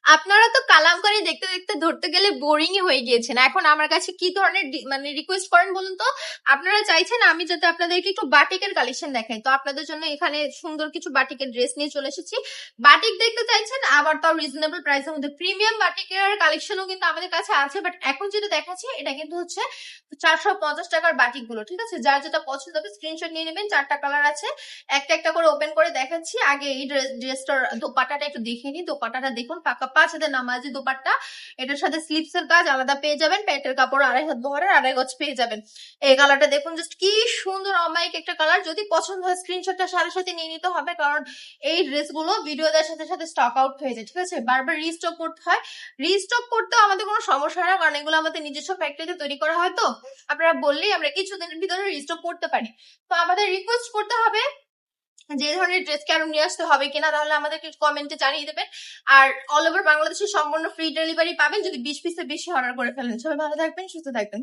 আপনারা তো কালামকারী দেখতে দেখতে ধরতে গেলে বোরিংই হয়ে গিয়েছেন। এখন আমার কাছে কি ধরনের মানে রিকোয়েস্ট করেন বলুন তো? আপনারা চাইছেন আমি যাতে আপনাদেরকে একটু বাটিকের কালেকশন দেখাই, তো আপনাদের জন্য এখানে সুন্দর কিছু বাটিকের ড্রেস নিয়ে চলে এসেছি। বাটিক দেখতে চাইছেন, আবার তাও রিজনেবল প্রাইসের মধ্যে। প্রিমিয়াম বাটিকের কালেকশনও কিন্তু আমাদের কাছে আছে, বাট এখন যেটা দেখাচ্ছি এটা কিন্তু হচ্ছে 450 টাকার বাটিক গুলো, ঠিক আছে? যার যেটা পছন্দ হবে স্ক্রিনশট নিয়ে নেবেন। 4টা কালার আছে, একটা একটা করে ওপেন করে দেখাচ্ছি। আগে এই ড্রেসটার দোপাট্টাটা একটু দেখে নিই। দোপাট্টাটা দেখুন, পাকা 5 হাতের নামাজি দোপাট্টা। এটার সাথে স্লিপস এর কাজ আলাদা পেয়ে যাবেন, প্যান্টের কাপড় 2.5 হাত বহরের 2.5 গজ পেয়ে যাবেন। এই কালারটা দেখুন, জাস্ট কি সুন্দর অমায়িক একটা কালার। যদি পছন্দ হয় স্ক্রিনশটটা সাথে সাথে নিয়ে নিতে হবে, কারণ এই ড্রেসগুলো ভিডিও দেওয়ার সাথে সাথে স্টক আউট হয়ে যায়, ঠিক আছে? বারবার রিস্টক করতে হয়। রিস্টক করতেও আমাদের কোনো সমস্যা হয় না, কারণ এগুলো আমাদের নিজস্ব ফ্যাক্টরিতে তৈরি করা হয়। তো আপনারা বললেই আমরা কিছুদিনের ভিতরে রিস্টক করতে পারি। তো আমাদের রিকোয়েস্ট করতে হবে যে ধরনের ড্রেস কি আরো নিয়ে আসতে হবে কিনা, তাহলে আমাদেরকে কমেন্টে জানিয়ে দেবেন। আর অল ওভার বাংলাদেশে সম্পূর্ণ ফ্রি ডেলিভারি পাবেন যদি 20 পিসের বেশি অর্ডার করে ফেলেন। সবাই ভালো থাকবেন, সুস্থ থাকবেন।